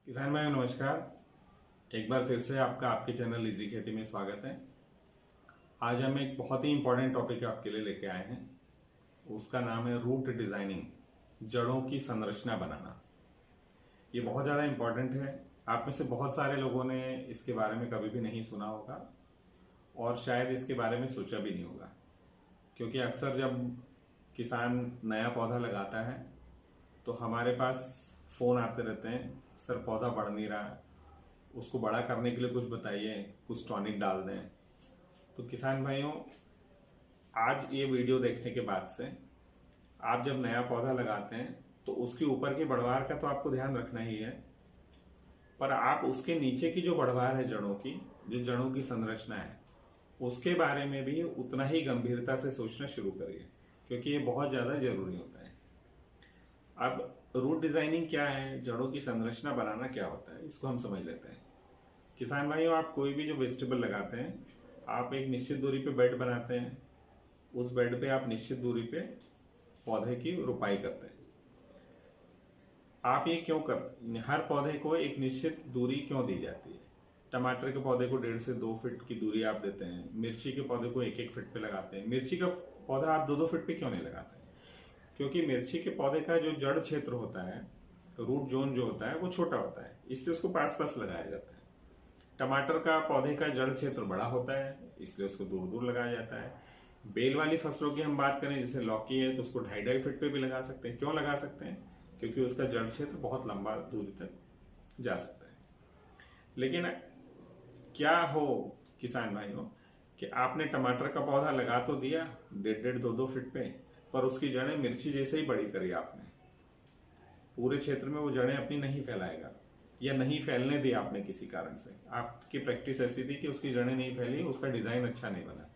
किसान भाई नमस्कार। एक बार फिर से आपका आपके चैनल इजी खेती में स्वागत है। आज हम एक बहुत ही इंपॉर्टेंट टॉपिक आपके लिए लेके आए हैं। उसका नाम है रूट डिजाइनिंग, जड़ों की संरचना बनाना। ये बहुत ज़्यादा इंपॉर्टेंट है। आप में से बहुत सारे लोगों ने इसके बारे में कभी भी नहीं सुना होगा और शायद इसके बारे में सोचा भी नहीं होगा, क्योंकि अक्सर जब किसान नया पौधा लगाता है तो हमारे पास फ़ोन आते रहते हैं, सर पौधा बढ़ नहीं रहा, उसको बड़ा करने के लिए कुछ बताइए, कुछ टॉनिक डाल दें। तो किसान भाइयों, आज ये वीडियो देखने के बाद से आप जब नया पौधा लगाते हैं तो उसके ऊपर की बढ़वार का तो आपको ध्यान रखना ही है, पर आप उसके नीचे की जो बढ़वार है जड़ों की, जो जड़ों की संरचना है, उसके बारे में भी उतना ही गंभीरता से सोचना शुरू करिए, क्योंकि ये बहुत ज़्यादा जरूरी होता है। अब रूट डिजाइनिंग क्या है, जड़ों की संरचना बनाना क्या होता है, इसको हम समझ लेते हैं। किसान भाइयों, आप कोई भी जो वेजिटेबल लगाते हैं, आप एक निश्चित दूरी पे बेड बनाते हैं। उस बेड पे आप निश्चित दूरी पे पौधे की रोपाई करते हैं। आप ये क्यों कर, हर पौधे को एक निश्चित दूरी क्यों दी जाती है? टमाटर के पौधे को 1.5 से 2 फीट की दूरी आप देते हैं। मिर्ची के पौधे को 1-1 फीट पे लगाते हैं। मिर्ची का पौधा आप 2-2 फीट पे क्यों नहीं लगाते? क्योंकि मिर्ची के पौधे का जो जड़ क्षेत्र होता है, रूट जोन जो होता है, वो छोटा होता है, इसलिए उसको पास पास लगाया जाता है। टमाटर का पौधे का जड़ क्षेत्र बड़ा होता है, इसलिए उसको दूर दूर लगाया जाता है। बेल वाली फसलों की हम बात करें, जैसे लौकी है, तो उसको 2.5-2.5 फीट पे भी लगा सकते हैं। क्यों लगा सकते हैं? क्योंकि उसका जड़ क्षेत्र बहुत लंबा दूरी तक जा सकता है। लेकिन क्या हो किसान भाइयों कि आपने टमाटर का पौधा लगा तो दिया 1.5-1.5 2-2 फीट पे, पर उसकी जड़ें मिर्ची जैसे ही बड़ी करी आपने, पूरे क्षेत्र में वो जड़ें अपनी नहीं फैलाएगा, या नहीं फैलने दी आपने किसी कारण से। आपकी प्रैक्टिस ऐसी थी कि उसकी जड़ें नहीं फैली, उसका डिजाइन अच्छा नहीं बना,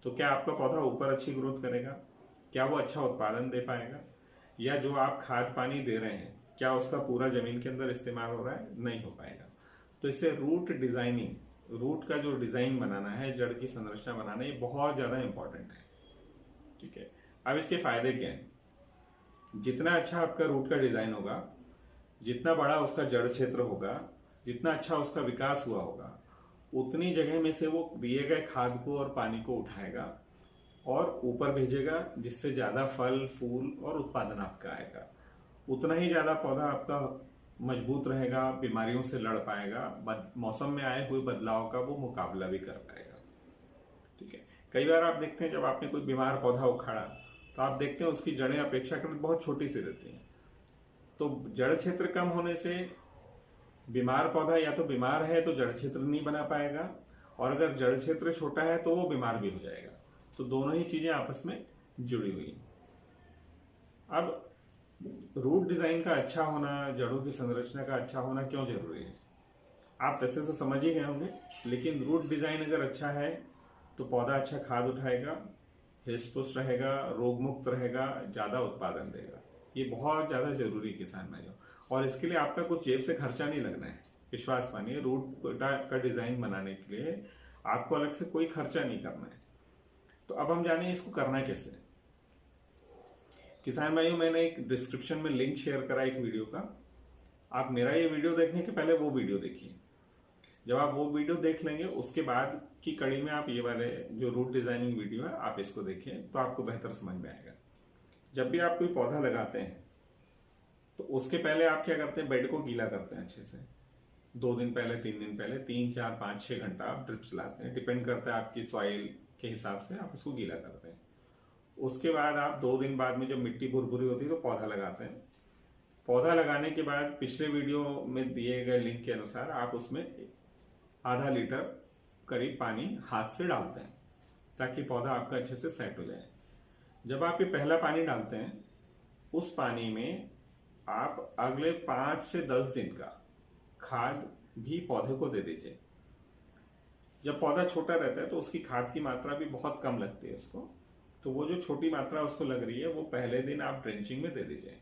तो क्या आपका पौधा ऊपर अच्छी ग्रोथ करेगा? क्या वो अच्छा उत्पादन दे पाएगा? या जो आप खाद पानी दे रहे हैं, क्या उसका पूरा जमीन के अंदर इस्तेमाल हो रहा है? नहीं हो पाएगा। तो इससे रूट डिजाइनिंग, रूट का जो डिजाइन बनाना है, जड़ की संरचना बनाना, ये बहुत ज्यादा इंपॉर्टेंट है। ठीक है, अब इसके फायदे क्या हैं? जितना अच्छा आपका रूट का डिजाइन होगा, जितना बड़ा उसका जड़ क्षेत्र होगा, जितना अच्छा उसका विकास हुआ होगा, उतनी जगह में से वो दिए गए खाद को और पानी को उठाएगा और ऊपर भेजेगा, जिससे ज्यादा फल फूल और उत्पादन आपका आएगा। उतना ही ज्यादा पौधा आपका मजबूत रहेगा, बीमारियों से लड़ पाएगा, मौसम में आए हुए बदलाव का वो मुकाबला भी कर पाएगा। ठीक है, कई बार आप देखते हैं जब आपने कोई बीमार पौधा उखाड़ा, तो आप देखते हैं उसकी जड़ें अपेक्षाकृत बहुत छोटी सी रहती हैं। तो जड़ क्षेत्र कम होने से बीमार पौधा या तो बीमार है तो जड़ क्षेत्र नहीं बना पाएगा, और अगर जड़ क्षेत्र छोटा है तो वो बीमार भी हो जाएगा। तो दोनों ही चीजें आपस में जुड़ी हुई हैं। अब रूट डिजाइन का अच्छा होना, जड़ों की संरचना का अच्छा होना क्यों जरूरी है, आप वैसे तो समझ ही गए होंगे। लेकिन रूट डिजाइन अगर अच्छा है तो पौधा अच्छा खाद उठाएगा, हृष्ट पुष्ट रहेगा, रोग मुक्त रहेगा, ज्यादा उत्पादन देगा। ये बहुत ज्यादा जरूरी है किसान भाइयों, और इसके लिए आपका कुछ जेब से खर्चा नहीं लगना है। विश्वास मानिए, रूट का डिजाइन बनाने के लिए आपको अलग से कोई खर्चा नहीं करना है। तो अब हम जाने इसको करना कैसे। किसान भाइयों, मैंने एक डिस्क्रिप्शन में लिंक शेयर करा एक वीडियो का। आप मेरा ये वीडियो देखने के पहले वो वीडियो देखिए। जब आप वो वीडियो देख लेंगे, उसके बाद की कड़ी में आप ये वाले जो रूट डिजाइनिंग वीडियो है, आप इसको देखिए, तो आपको बेहतर समझ में आएगा। जब भी आप कोई पौधा लगाते हैं तो उसके पहले आप क्या करते हैं, बेड को गीला करते हैं अच्छे से। 2 दिन पहले, 3 दिन पहले, 3, 4, 5, 6 घंटा आप ड्रिप चलाते हैं, डिपेंड करता है आपकी सॉइल के हिसाब से आप उसको गीला करते हैं। उसके बाद आप 2 दिन बाद में जब मिट्टी भुरभुरी होती है तो पौधा लगाते हैं। पौधा लगाने के बाद पिछले वीडियो में दिए गए लिंक के अनुसार आप उसमें आधा लीटर करीब पानी हाथ से डालते हैं, ताकि पौधा आपका अच्छे से सेट हो जाए। जब आप ये पहला पानी डालते हैं, उस पानी में आप अगले 5 से 10 दिन का खाद भी पौधे को दे दीजिए। जब पौधा छोटा रहता है तो उसकी खाद की मात्रा भी बहुत कम लगती है उसको, तो वो जो छोटी मात्रा उसको लग रही है, वो पहले दिन आप ड्रेंचिंग में दे दीजिए।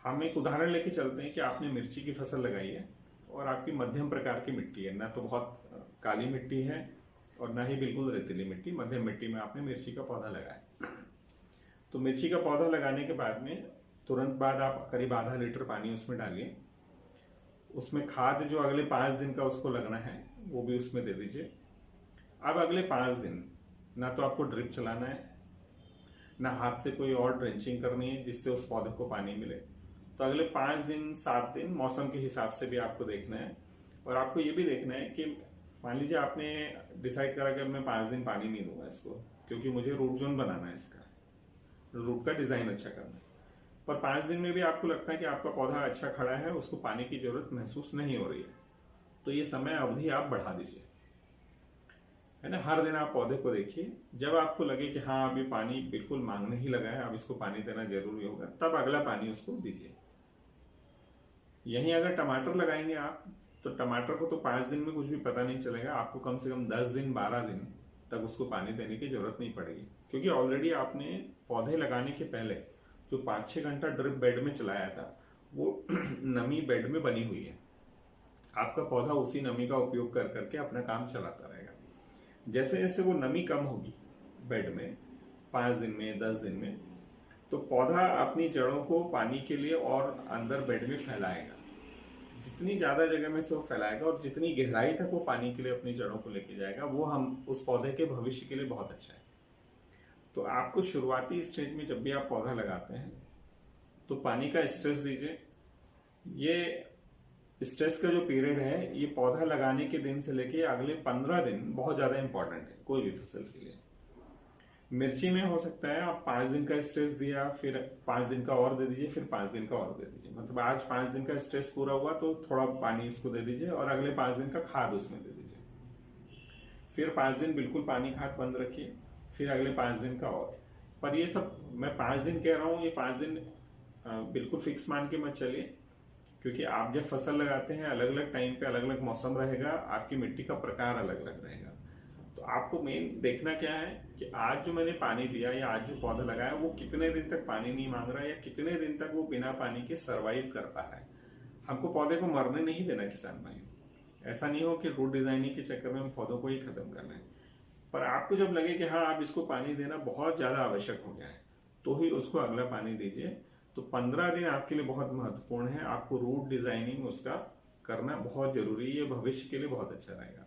हम एक उदाहरण लेके चलते हैं कि आपने मिर्ची की फसल लगाई है और आपकी मध्यम प्रकार की मिट्टी है, ना तो बहुत काली मिट्टी है और ना ही बिल्कुल रेतीली मिट्टी, मध्यम मिट्टी में आपने मिर्ची का पौधा लगाया। तो मिर्ची का पौधा लगाने के बाद में तुरंत बाद आप करीब आधा लीटर पानी उसमें डालिए। उसमें खाद जो अगले 5 दिन का उसको लगना है वो भी उसमें दे दीजिए। अब अगले 5 दिन ना तो आपको ड्रिप चलाना है, ना हाथ से कोई और ड्रेंचिंग करनी है जिससे उस पौधे को पानी मिले। तो अगले 5 दिन 7 दिन मौसम के हिसाब से भी आपको देखना है। और आपको ये भी देखना है कि मान लीजिए आपने डिसाइड करा कि मैं 5 दिन पानी नहीं दूंगा इसको, क्योंकि मुझे रूट जोन बनाना है, इसका रूट का डिजाइन अच्छा करना है। पर 5 दिन में भी आपको लगता है कि आपका पौधा अच्छा खड़ा है, उसको पानी की जरूरत महसूस नहीं हो रही है, तो ये समय अवधि आप बढ़ा दीजिए, है ना। हर दिन आप पौधे को देखिए, जब आपको लगे कि हाँ अभी पानी बिल्कुल मांगने ही लगा है, अब इसको पानी देना जरूरी होगा, तब अगला पानी उसको दीजिए। यहीं अगर टमाटर लगाएंगे आप, तो टमाटर को तो 5 दिन में कुछ भी पता नहीं चलेगा, आपको कम से कम 10 दिन 12 दिन तक उसको पानी देने की जरूरत नहीं पड़ेगी, क्योंकि ऑलरेडी आपने पौधे लगाने के पहले जो 5-6 घंटा ड्रिप बेड में चलाया था वो नमी बेड में बनी हुई है। आपका पौधा उसी नमी का उपयोग कर करके अपना काम चलाता रहेगा। जैसे जैसे वो नमी कम होगी बेड में 5 दिन में 10 दिन में, तो पौधा अपनी जड़ों को पानी के लिए और अंदर बेड में फैलाएगा। जितनी ज्यादा जगह में से वो फैलाएगा और जितनी गहराई तक वो पानी के लिए अपनी जड़ों को लेके जाएगा, वो हम उस पौधे के भविष्य के लिए बहुत अच्छा है। तो आपको शुरुआती स्टेज में जब भी आप पौधा लगाते हैं तो पानी का स्ट्रेस दीजिए। ये स्ट्रेस का जो पीरियड है, ये पौधा लगाने के दिन से लेके अगले 15 दिन बहुत ज्यादा इंपॉर्टेंट है कोई भी फसल के लिए। मिर्ची में हो सकता है आप 5 दिन का स्ट्रेस दिया, फिर 5 दिन का और दे दीजिए, फिर 5 दिन का और दे दीजिए। मतलब आज 5 दिन का स्ट्रेस पूरा हुआ तो थोड़ा पानी उसको दे दीजिए और अगले 5 दिन का खाद उसमें दे दीजिए। फिर 5 दिन बिल्कुल पानी खाद बंद रखिए, फिर अगले 5 दिन का और। पर ये सब मैं 5 दिन कह रहा हूँ, ये 5 दिन बिल्कुल फिक्स मान के मत चलिए, क्योंकि आप जब फसल लगाते हैं अलग अलग टाइम पे अलग अलग मौसम रहेगा, आपकी मिट्टी का प्रकार अलग अलग रहेगा। तो आपको मेन देखना क्या है कि आज जो मैंने पानी दिया या आज जो पौधा लगाया वो कितने दिन तक पानी नहीं मांग रहा है, या कितने दिन तक वो बिना पानी के सरवाइव कर पा रहा है। हमको पौधे को मरने नहीं देना किसान भाई। ऐसा नहीं हो कि रूट डिजाइनिंग के चक्कर में हम पौधों को ही खत्म कर लें। पर आपको जब लगे कि हाँ आप इसको पानी देना बहुत ज्यादा आवश्यक हो गया है, तो ही उसको अगला पानी दीजिए। तो 15 दिन आपके लिए बहुत महत्वपूर्ण है, आपको रूट डिजाइनिंग उसका करना बहुत जरूरी है, ये भविष्य के लिए बहुत अच्छा रहेगा।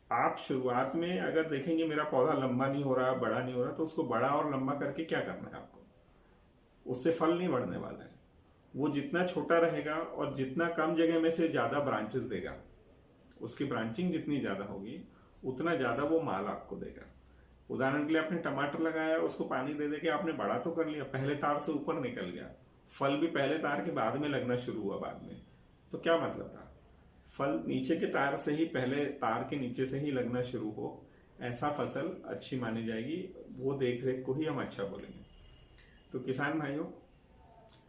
आप शुरुआत में अगर देखेंगे मेरा पौधा लंबा नहीं हो रहा, बड़ा नहीं हो रहा, तो उसको बड़ा और लंबा करके क्या करना है आपको, उससे फल नहीं बढ़ने वाला है। वो जितना छोटा रहेगा और जितना कम जगह में से ज्यादा ब्रांचेस देगा, उसकी ब्रांचिंग जितनी ज्यादा होगी उतना ज्यादा वो माल आपको देगा। उदाहरण के लिए आपने टमाटर लगाया, उसको पानी दे दे के आपने बड़ा तो कर लिया, पहले तार से ऊपर निकल गया, फल भी पहले तार के बाद में लगना शुरू हुआ बाद में, तो क्या मतलब था, फल नीचे के तार से ही, पहले तार के नीचे से ही लगना शुरू हो, ऐसा फसल अच्छी मानी जाएगी, वो देख रेख को ही हम अच्छा बोलेंगे। तो किसान भाइयों,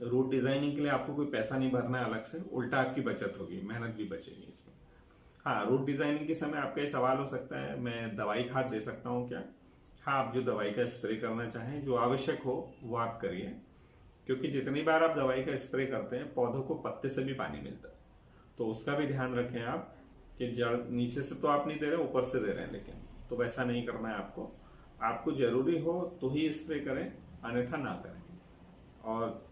रूट डिजाइनिंग के लिए आपको कोई पैसा नहीं भरना है अलग से, उल्टा आपकी बचत होगी, मेहनत भी बचेगी इसमें। हाँ, रूट डिजाइनिंग के समय आपका ये सवाल हो सकता है मैं दवाई खाद दे सकता हूँ क्या। हाँ, आप जो दवाई का स्प्रे करना चाहें, जो आवश्यक हो वो आप करिए, क्योंकि जितनी बार आप दवाई का स्प्रे करते हैं पौधों को पत्ते से भी पानी मिलता है, तो उसका भी ध्यान रखें आप कि जड़ नीचे से तो आप नहीं दे रहे, ऊपर से दे रहे हैं, लेकिन तो वैसा नहीं करना है आपको। आपको जरूरी हो तो ही स्प्रे करें, अन्यथा ना करें। और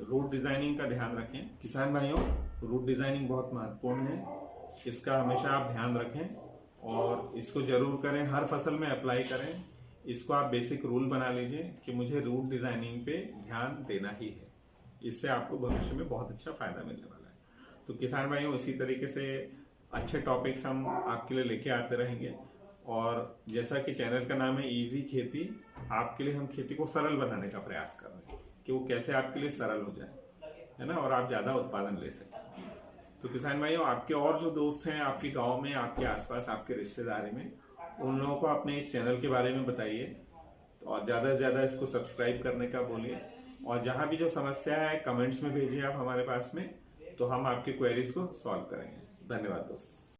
रूट डिजाइनिंग का ध्यान रखें किसान भाइयों, रूट डिजाइनिंग बहुत महत्वपूर्ण है, इसका हमेशा आप ध्यान रखें और इसको जरूर करें, हर फसल में अप्लाई करें। इसको आप बेसिक रूल बना लीजिए कि मुझे रूट डिजाइनिंग पे ध्यान देना ही है, इससे आपको भविष्य में बहुत अच्छा फायदा मिलने वाला है। तो किसान भाइयों, इसी तरीके से अच्छे टॉपिक्स हम आपके लिए लेके आते रहेंगे। और जैसा कि चैनल का नाम है इजी खेती, आपके लिए हम खेती को सरल बनाने का प्रयास कर रहे हैं कि वो कैसे आपके लिए सरल हो जाए, है ना, और आप ज्यादा उत्पादन ले सकें। तो किसान भाइयों, आपके और जो दोस्त हैं आपके गांव में, आपके आसपास, आपके रिश्तेदारी में, उन लोगों को अपने इस चैनल के बारे में बताइए और ज्यादा से ज्यादा इसको सब्सक्राइब करने का बोलिए। और जहां भी जो समस्या है कमेंट्स में भेजिए आप हमारे पास में, तो हम आपकी क्वेरीज को सॉल्व करेंगे। धन्यवाद दोस्तों।